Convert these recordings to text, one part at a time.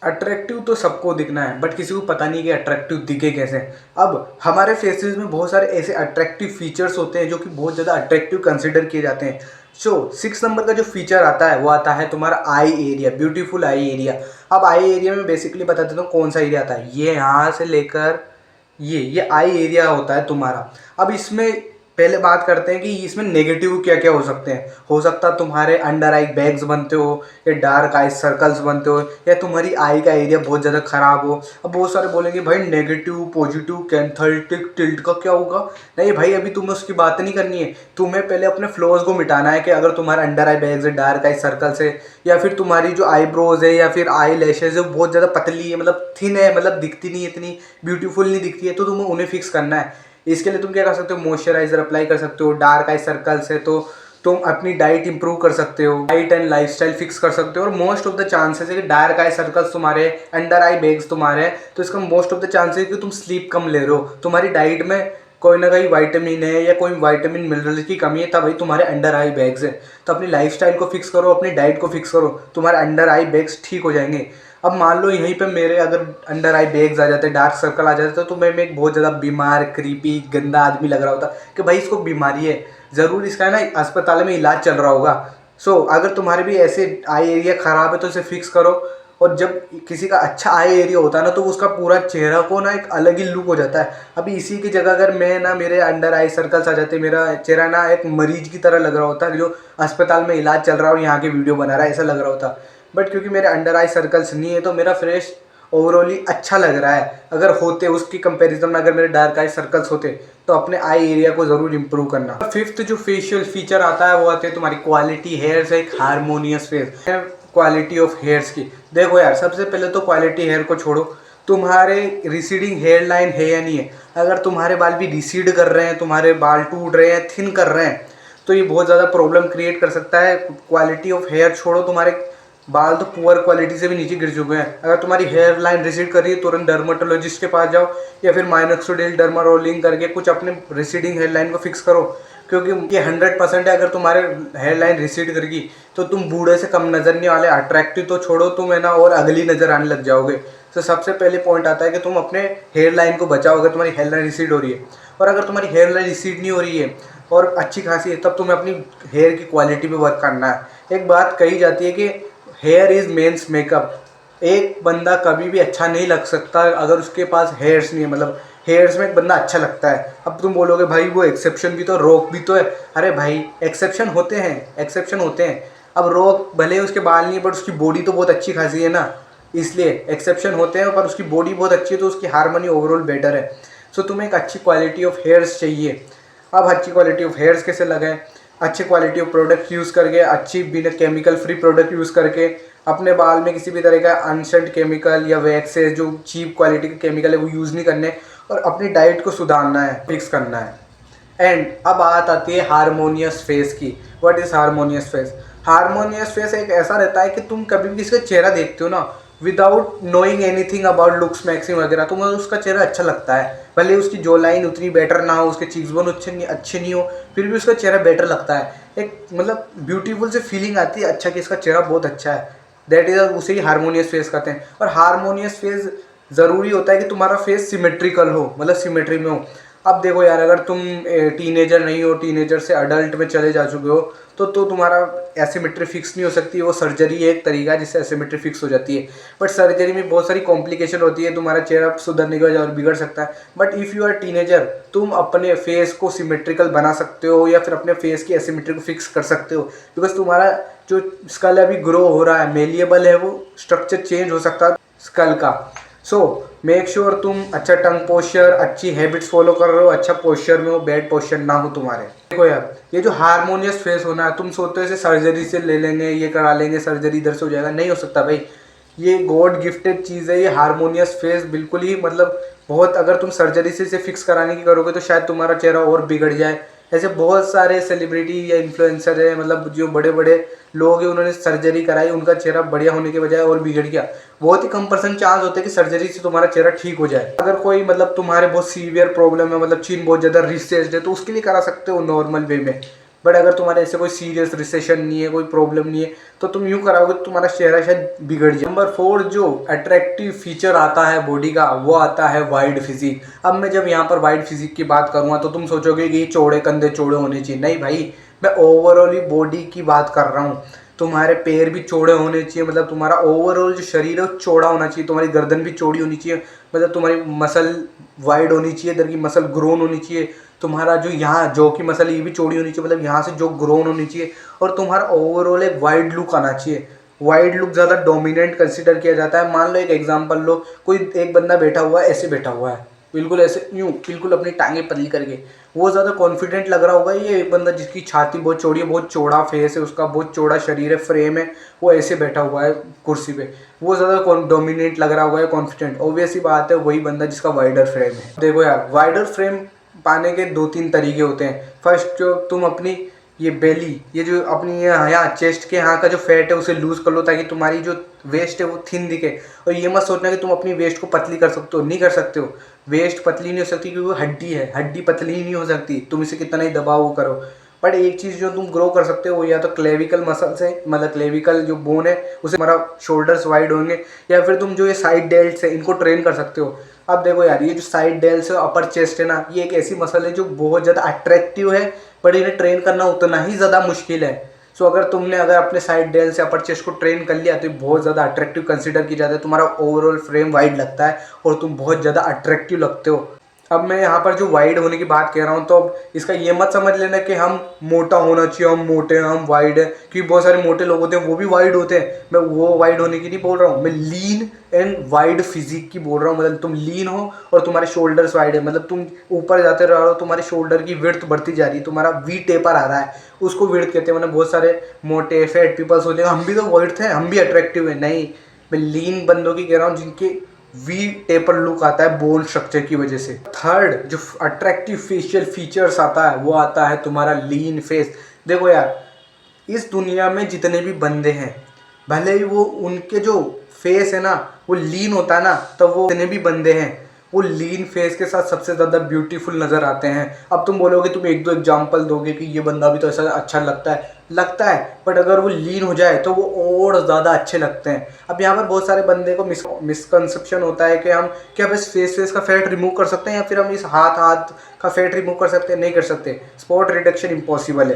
Attractive तो सबको दिखना है, बट किसी को पता नहीं कि अट्रैक्टिव दिखे कैसे। अब हमारे फेसेस में बहुत सारे ऐसे अट्रैक्टिव फीचर्स होते हैं जो कि बहुत ज़्यादा अट्रैक्टिव कंसिडर किए जाते हैं। सो 6 नंबर का जो फीचर आता है वो आता है तुम्हारा eye area, beautiful eye area. अब आई एरिया में बेसिकली बता देता हूँ कौन सा एरिया आता है। ये यहाँ से लेकर ये आई एरिया होता है तुम्हारा। अब इसमें पहले बात करते हैं कि इसमें नेगेटिव क्या क्या हो सकते हैं। हो सकता है तुम्हारे अंडर आई बैग्स बनते हो, या डार्क आई सर्कल्स बनते हो, या तुम्हारी आई का एरिया बहुत ज़्यादा खराब हो। अब बहुत सारे बोलेंगे भाई नेगेटिव पॉजिटिव कैंथलिटिक टिल्ट का क्या होगा। नहीं भाई, अभी तुम्हें उसकी बात नहीं करनी है। तुम्हें पहले अपने फ्लॉज को मिटाना है कि अगर तुम्हारे अंडर आई बैग्स है, डार्क आई सर्कल्स है, या फिर तुम्हारी जो आईब्रोज है या फिर आई लैशेज है वो बहुत ज़्यादा पतली है, मतलब थिन है, मतलब दिखती नहीं है, इतनी ब्यूटीफुल नहीं दिखती है, तो तुम्हें उन्हें फिक्स करना है। इसके लिए तुम क्या कर सकते हो, मॉइस्चराइजर अप्लाई कर सकते हो। डार्क आई सर्कल्स है तो तुम अपनी डाइट इंप्रूव कर सकते हो, डाइट एंड लाइफस्टाइल फिक्स कर सकते हो। और मोस्ट ऑफ द चांसेस है कि डार्क आई सर्कल्स तुम्हारे, अंडर आई बैग्स तुम्हारे, तो इसका मोस्ट ऑफ द चांसेस है कि तुम स्लीप कम ले रहे हो, तुम्हारी डाइट में कोई ना कोई वाइटामिन है या कोई वाइटामिन मिनरल की कमी है, तभी तुम्हारे अंडर आई बैग्स है। तो अपनी लाइफस्टाइल को फिक्स करो, अपनी डाइट को फिक्स करो, तुम्हारे अंडर आई बैग्स ठीक हो जाएंगे। अब मान लो यहीं पे मेरे अगर अंडर आई बैग्स आ जाते, डार्क सर्कल आ जाते, तो मैं एक बहुत ज़्यादा बीमार क्रीपी गंदा आदमी लग रहा होता कि भाई इसको बीमारी है, ज़रूर इसका है ना अस्पताल में इलाज चल रहा होगा। सो अगर तुम्हारे भी ऐसे आई एरिया ख़राब है तो इसे फिक्स करो। और जब किसी का अच्छा आई एरिया होता है ना तो उसका पूरा चेहरा को ना एक अलग ही लुक हो जाता है। अभी इसी की जगह अगर मैं ना, मेरे अंडर आई सर्कल्स आ जाते, मेरा चेहरा ना एक मरीज की तरह लग रहा होता जो अस्पताल में इलाज चल रहा है और यहाँ के वीडियो बना रहा है, ऐसा लग रहा होता। बट क्योंकि मेरे अंडर आई सर्कल्स नहीं है तो मेरा फ्रेश ओवरऑली अच्छा लग रहा है। अगर होते उसकी कंपैरिजन में, अगर मेरे डार्क आई सर्कल्स होते तो अपने आई एरिया को ज़रूर इंप्रूव करना। फिफ्थ जो फेशियल फीचर आता है वो आते हैं तुम्हारी क्वालिटी हेयर से, एक harmonious face, quality of hairs की। देखो यार, सबसे पहले तो क्वालिटी हेयर को छोड़ो, तुम्हारे रिसीडिंग हेयर लाइन है या नहीं है। अगर तुम्हारे बाल भी रिसीड कर रहे हैं, तुम्हारे बाल टूट रहे हैं, थिन कर रहे हैं, तो ये बहुत ज़्यादा प्रॉब्लम क्रिएट कर सकता है। क्वालिटी ऑफ हेयर छोड़ो, तुम्हारे बाल तो पुअर क्वालिटी से भी नीचे गिर चुके हैं। अगर तुम्हारी हेयर लाइन रिसीड कर रही है, तुरंत डर्माटोलॉजिस्ट के पास जाओ, या फिर माइनोक्सिडिल डर्मा रोलिंग करके कुछ अपने रिसीडिंग हेयर लाइन को फिक्स करो। क्योंकि ये 100% है, अगर तुम्हारे हेयर लाइन रिसीड करेगी तो तुम बूढ़े से कम नजर नहीं वाले। अट्रैक्टिव तो छोड़ो, तुम है ना और अगली नजर आने लग जाओगे। तो सबसे पहले पॉइंट आता है कि तुम अपने हेयर लाइन को बचाओ अगर तुम्हारी हेयर लाइन रिसीड हो रही है। और अगर तुम्हारी हेयर लाइन रिसीड नहीं हो रही है और अच्छी खासी है, तब तुम्हें अपनी हेयर की क्वालिटी पे वर्क करना है। एक बात कही जाती है कि हेयर इज़ मेंस मेकअप। एक बंदा कभी भी अच्छा नहीं लग सकता अगर उसके पास हेयर्स नहीं है, मतलब हेयर्स में एक बंदा अच्छा लगता है। अब तुम बोलोगे भाई वो एक्सेप्शन भी तो, रॉक भी तो है। अरे भाई एक्सेप्शन होते हैं, एक्सेप्शन होते हैं। अब रॉक भले उसके बाल नहीं है बट उसकी बॉडी तो बहुत अच्छी खासी है ना, इसलिए एक्सेप्शन होते हैं। पर उसकी बॉडी बहुत अच्छी है तो उसकी हार्मनी ओवरऑल बेटर है। सो तुम्हें एक अच्छी क्वालिटी ऑफ हेयर्स चाहिए। अब अच्छी क्वालिटी ऑफ हेयर्स कैसे लगाएं? अच्छी क्वालिटी ऑफ प्रोडक्ट यूज़ करके, अच्छी बिना केमिकल फ्री प्रोडक्ट यूज़ करके, अपने बाल में किसी भी तरह का अनसेंट केमिकल या वैक्सेस जो चीप क्वालिटी के केमिकल है वो यूज़ नहीं करने, और अपनी डाइट को सुधारना है, फिक्स करना है। एंड अब बात आती है हारमोनियस फेस की। What is harmonious face? Harmonious face एक ऐसा रहता है कि तुम कभी भी किसी का चेहरा देखते हो ना, without knowing anything about looks maxing वगैरह, तुम्हें उसका चेहरा अच्छा लगता है। भले उसकी जो लाइन उतनी बेटर ना हो, उसके चीक्स बोन अच्छे नहीं हो, फिर भी उसका चेहरा बेटर लगता है। एक मतलब ब्यूटीफुल से फीलिंग आती है, अच्छा कि इसका चेहरा बहुत अच्छा है। दैट इज, उसे ही हारमोनियस फेस कहते हैं। और हारमोनियस फेस ज़रूरी होता है कि तुम्हारा फेस सिमेट्रिकल हो, मतलब सिमेट्री में हो। अब देखो यार, अगर तुम टीनेजर नहीं हो, टीनेजर से अडल्ट में चले जा चुके हो, तो तुम्हारा एसिमेट्री फिक्स नहीं हो सकती। वो सर्जरी एक तरीका है जिससे एसिमेट्री फिक्स हो जाती है। बट सर्जरी में बहुत सारी कॉम्प्लिकेशन होती है, तुम्हारा चेहरा सुधरने की वजह और बिगड़ सकता है। But if you are teenager, तुम अपने फेस को सिमेट्रिकल बना सकते हो या फिर अपने फेस की एसिमेट्री को फिक्स कर सकते हो। बिकॉज तुम्हारा जो स्कल अभी ग्रो हो रहा है, मेलिएबल है, वो स्ट्रक्चर चेंज हो सकता है स्कल का। सो मेक श्योर तुम अच्छा टंग पोस्चर, अच्छी हैबिट्स फॉलो कर रहे हो, अच्छा पोस्चर में हो, बैड पोस्चर ना हो तुम्हारे। देखो यार, ये जो हारमोनियस फेस होना है, तुम सोचते हो इसे सर्जरी से ले लेंगे, ये करा लेंगे, सर्जरी इधर से हो जाएगा, नहीं हो सकता भाई। ये गॉड गिफ्टेड चीज़ है ये हारमोनियस फेस, बिल्कुल ही मतलब बहुत। अगर तुम सर्जरी से इसे फिक्स कराने की करोगे तो शायद तुम्हारा चेहरा और बिगड़ जाए। ऐसे बहुत सारे सेलिब्रिटी या इन्फ्लुएंसर है, मतलब जो बड़े बड़े लोग हैं, उन्होंने सर्जरी कराई, उनका चेहरा बढ़िया होने के बजाय और बिगड़ गया। बहुत ही कम % चांस होते हैं कि सर्जरी से तुम्हारा चेहरा ठीक हो जाए। अगर कोई मतलब तुम्हारे बहुत सीवियर प्रॉब्लम है, मतलब चीन बहुत ज़्यादा रिसेस्ड है, तो उसके लिए करा सकते हो नॉर्मल वे में। बट अगर तुम्हारे ऐसे कोई सीरियस रिसेशन नहीं है, कोई प्रॉब्लम नहीं है, तो तुम यूँ कराओगे तो तुम्हारा चेहरा शायद बिगड़ जाए। नंबर 4 जो अट्रैक्टिव फीचर आता है बॉडी का, वो आता है वाइड फिजिक। अब मैं जब यहाँ पर वाइड फिजिक की बात करूँगा तो तुम सोचोगे कि चौड़े कंधे चौड़े होने चाहिए। नहीं भाई, मैं ओवरऑल बॉडी की बात कर रहा हूँ। तुम्हारे पैर भी चौड़े होने चाहिए, मतलब तुम्हारा ओवरऑल जो शरीर है वो चौड़ा होना चाहिए। तुम्हारी गर्दन भी चौड़ी होनी चाहिए, मतलब तुम्हारी मसल वाइड होनी चाहिए, इधर की मसल ग्रोन होनी चाहिए। तुम्हारा जो यहाँ जो की मसल ये भी चौड़ी होनी चाहिए, मतलब यहाँ से जो ग्रोन होनी चाहिए। और तुम्हारा ओवरऑल एक वाइड लुक आना चाहिए। वाइड लुक ज़्यादा डोमिनेंट कंसिडर किया जाता है। मान लो एक एग्जांपल लो, कोई एक बंदा बैठा हुआ है, ऐसे बैठा हुआ है, बिल्कुल ऐसे यूँ, बिल्कुल अपनी टांगे पतली करके, वो ज़्यादा कॉन्फिडेंट लग रहा होगा। ये एक बंदा जिसकी छाती बहुत चौड़ी है, बहुत चौड़ा फेस है, उसका बहुत चौड़ा शरीर है, फ्रेम है, वो ऐसे बैठा हुआ है कुर्सी पे, वो ज़्यादा डोमिनेट लग रहा होगा, कॉन्फिडेंट। ऑब्वियस ही बात है, वही बंदा जिसका वाइडर फ्रेम है। देखो यार, वाइडर फ्रेम पाने के 2-3 तरीके होते हैं। फर्स्ट, जो तुम अपनी ये बेली, ये जो अपनी यहाँ चेस्ट के यहाँ का जो फैट है उसे लूज़ कर लो, ताकि तुम्हारी जो वेस्ट है वो थिन दिखे। और ये मत सोचना कि तुम अपनी वेस्ट को पतली कर सकते हो, नहीं कर सकते हो। वेस्ट पतली नहीं हो सकती क्योंकि वो हड्डी है, हड्डी पतली ही नहीं हो सकती, तुम इसे कितना ही दबाव वो करो। बट एक चीज़ जो तुम ग्रो कर सकते हो वो या तो क्लेविकल मसल से, मतलब क्लेविकल जो बोन है उसे, हमारा शोल्डर्स वाइड होंगे, या फिर तुम जो ये साइड डेल्ट्स है इनको ट्रेन कर सकते हो। अब देखो यार, ये जो साइड डेल्ट्स है, अपर चेस्ट है ना, ये एक ऐसी मसल है जो बहुत ज़्यादा अट्रैक्टिव है, बट इन्हें ट्रेन करना उतना ही ज़्यादा मुश्किल है। सो अगर अपने साइड डेल से अपर चेस्ट को ट्रेन कर लिया तो ये बहुत ज़्यादा अट्रैक्टिव कंसीडर किया जाता है। तुम्हारा ओवरऑल फ्रेम वाइड लगता है और तुम बहुत ज़्यादा अट्रैक्टिव लगते हो। अब मैं यहाँ पर जो वाइड होने की बात कह रहा हूँ, तो अब इसका ये मत समझ लेना कि हम मोटा होना चाहिए, हम मोटे हैं, हम वाइड है, क्योंकि बहुत सारे मोटे लोग होते हैं वो भी वाइड होते हैं। मैं वो वाइड होने की नहीं बोल रहा हूँ, मैं लीन एंड वाइड फिजिक की बोल रहा हूँ। मतलब तुम लीन हो और तुम्हारे शोल्डर्स वाइड है, मतलब तुम ऊपर जाते रहो, तुम्हारे शोल्डर की विड्थ बढ़ती जा रही है, तुम्हारा वी टेपर आ रहा है, उसको विड्थ कहते हैं। मतलब बहुत सारे मोटे फैट पीपल्स होते हैं, हम भी तो वाइड थे, हम भी अट्रैक्टिव है। नहीं, मैं लीन बंदों की कह रहा हूँ जिनके वी टेपर लुक आता है बोन स्ट्रक्चर की वजह से। थर्ड जो अट्रैक्टिव फेशियल फीचर्स आता है वो आता है तुम्हारा लीन फेस। देखो यार, इस दुनिया में जितने भी बंदे हैं, भले ही वो उनके जो फेस है ना वो लीन होता है ना, तो वो जितने भी बंदे हैं वो लीन फेस के साथ सबसे ज़्यादा ब्यूटीफुल नज़र आते हैं। अब तुम बोलोगे, तुम 1-2 एग्जांपल दोगे कि ये बंदा भी तो ऐसा अच्छा लगता है, बट अगर वो लीन हो जाए तो वो और ज़्यादा अच्छे लगते हैं। अब यहाँ पर बहुत सारे बंदे को मिसकंसेप्शन होता है कि हम क्या बस फेस का फैट रिमूव कर सकते हैं, या फिर हम इस हाथ का फैट रिमूव कर सकते हैं। नहीं कर सकते, स्पॉट रिडक्शन इम्पॉसिबल है।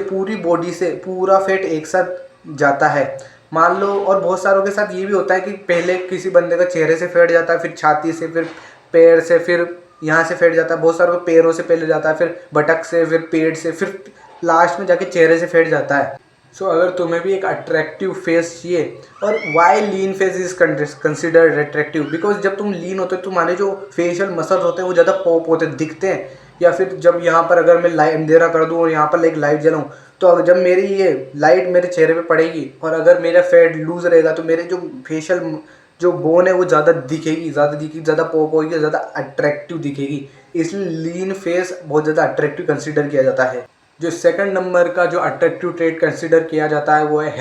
पूरी बॉडी से पूरा फैट एक साथ जाता है, मान लो। और बहुत सारों के साथ ये भी होता है कि पहले किसी बंदे का चेहरे से फैट जाता है, फिर छाती से, फिर पैर से, फिर यहाँ से फैट जाता है। बहुत सारों को पैरों से पहले जाता है, फिर बटक से, फिर पेट से, फिर लास्ट में जाके चेहरे से फैट जाता है। सो अगर तुम्हें भी एक अट्रैक्टिव फेस चाहिए, और why lean face is considered attractive, because जब तुम लीन होते हो तुम्हारे जो फेशियल मसल्स होते हैं वो ज़्यादा पॉप होते दिखते हैं। या फिर जब यहाँ पर अगर मैं लाइट अंधेरा कर दूँ और यहाँ पर एक लाइट जलाऊँ, तो अगर जब मेरी ये लाइट मेरे चेहरे पे पड़ेगी और अगर मेरा फैट लूज़ रहेगा, तो मेरे जो फेशियल जो बोन है वो ज़्यादा दिखेगी, ज़्यादा पॉप होगी, ज़्यादा अट्रैक्टिव दिखेगी। इसलिए लीन फेस बहुत ज़्यादा अट्रैक्टिव कंसिडर किया जाता है। जो सेकंड नंबर का जो अट्रैक्टिव ट्रेट कंसिडर किया जाता है वो है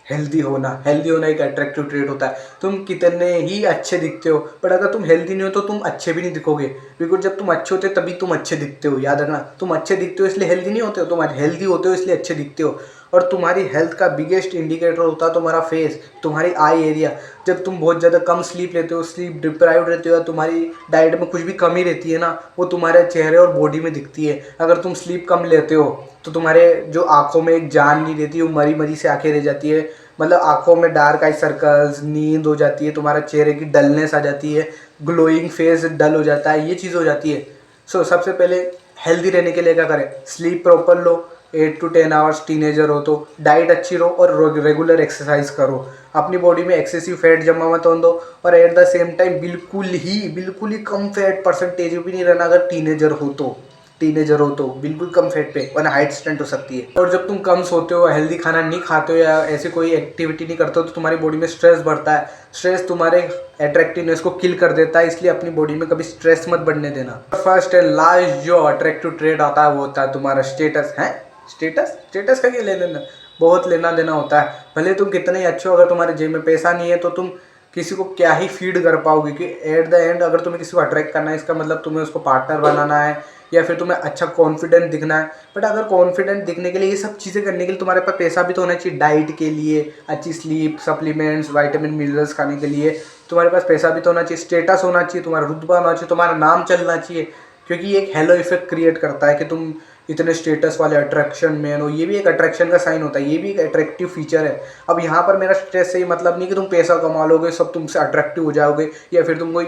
हेल्दी होना एक अट्रैक्टिव ट्रेट होता है। तुम कितने ही अच्छे दिखते हो, बट अगर तुम हेल्दी नहीं हो तो तुम अच्छे भी नहीं दिखोगे, बिकॉज जब तुम अच्छे होते हो तभी तुम अच्छे दिखते हो। याद रखना, तुम अच्छे दिखते हो इसलिए हेल्दी नहीं होते हो, तुम हेल्दी होते हो इसलिए अच्छे दिखते हो। और तुम्हारी हेल्थ का बिगेस्ट इंडिकेटर होता है तुम्हारा फेस, तुम्हारी आई एरिया। जब तुम बहुत ज़्यादा कम स्लीप लेते हो, स्लीप डिप्राइव्ड रहते हो, या तुम्हारी डाइट में कुछ भी कमी रहती है ना, वो तुम्हारे चेहरे और बॉडी में दिखती है। अगर तुम स्लीप कम लेते हो तो तुम्हारे जो आँखों में एक जान नहीं रहती, वो मरी मरी से आँखें रह जाती है, मतलब आँखों में डार्क आई सर्कल्स, नींद हो जाती है, तुम्हारा चेहरे की डलनेस आ जाती है, ग्लोइंग फेस डल हो जाता है, ये चीज़ हो जाती है। सो सबसे पहले हेल्दी रहने के लिए क्या करें? Sleep proper low, 8 to 10 hours, teenager हो तो डाइट अच्छी लो और रेगुलर एक्सरसाइज करो। अपनी बॉडी में एक्सेसिव फैट जमा मत होने दो, और एट द सेम टाइम बिल्कुल ही कम फैट परसेंटेज भी नहीं रहना। अगर टीनेजर हो तो बिल्कुल कम फैट पे, वरना हाइट स्टंट हो सकती है। और जब तुम कम सोते हो, हेल्दी खाना नहीं खाते हो, या ऐसी कोई एक्टिविटी नहीं करते हो, तो तुम्हारी बॉडी में स्ट्रेस बढ़ता है। स्ट्रेस तुम्हारे अट्रैक्टिवनेस को किल कर देता है, इसलिए अपनी बॉडी में कभी स्ट्रेस मत बढ़ने देना। फर्स्ट एंड लास्ट जो अट्रैक्टिव ट्रेट आता है वो होता है तुम्हारा स्टेटस। है स्टेटस का क्या लेना देना? बहुत लेना देना होता है। भले तुम कितने ही अच्छे हो, अगर तुम्हारे जेब में पैसा नहीं है तो तुम किसी को क्या ही फीड कर पाओगे। कि एट द एंड अगर तुम्हें किसी को अट्रैक्ट करना है, इसका मतलब तुम्हें उसको पार्टनर बनाना है, या फिर तुम्हें अच्छा कॉन्फिडेंट दिखना है। बट अगर कॉन्फिडेंट दिखने के लिए, ये सब चीज़ें करने के लिए तुम्हारे पास पैसा भी तो होना चाहिए। डाइट के लिए, अच्छी स्लीप, सप्लीमेंट्स, विटामिन मिनरल्स खाने के लिए तुम्हारे पास पैसा भी तो होना चाहिए। स्टेटस होना चाहिए, तुम्हारा रुतबा होना चाहिए, तुम्हारा नाम चलना चाहिए, क्योंकि ये एक हेलो इफेक्ट क्रिएट करता है कि तुम इतने स्टेटस वाले अट्रैक्शन में हो। ये भी एक अट्रैक्शन का साइन होता है, ये भी एक अट्रैक्टिव फीचर है। अब यहाँ पर मेरा स्ट्रेस से ये मतलब नहीं कि तुम पैसा कमा लोगे, सब तुमसे अट्रैक्टिव हो जाओगे, या फिर तुम कोई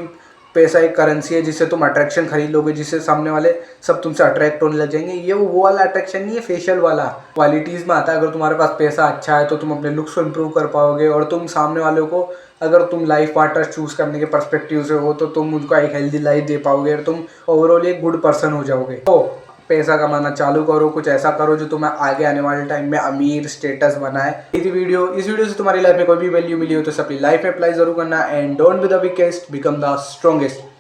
पैसा एक करेंसी है जिससे तुम अट्रैक्शन खरीद लोगे, जिससे सामने वाले सब तुमसे अट्रैक्ट होने लग जाएंगे। ये वो वाला अट्रैक्शन नहीं है, फेशियल वाला क्वालिटीज़ में आता है। अगर तुम्हारे पास पैसा अच्छा है तो तुम अपने लुक्स को इम्प्रूव कर पाओगे, और तुम सामने वालों को, अगर तुम लाइफ पार्टनर चूज़ करने के पर्सपेक्टिव से हो तो तुम उनको एक हेल्दी लाइफ दे पाओगे, और तुम ओवरऑल एक गुड पर्सन हो जाओगे। तो पैसा कमाना चालू करो, कुछ ऐसा करो जो तुम्हें आगे आने वाले टाइम में अमीर स्टेटस बनाए। इस वीडियो से तुम्हारी लाइफ में कोई भी वैल्यू मिली हो तो अपनी लाइफ में अप्लाई जरूर करना। And don't be the weakest, become the strongest.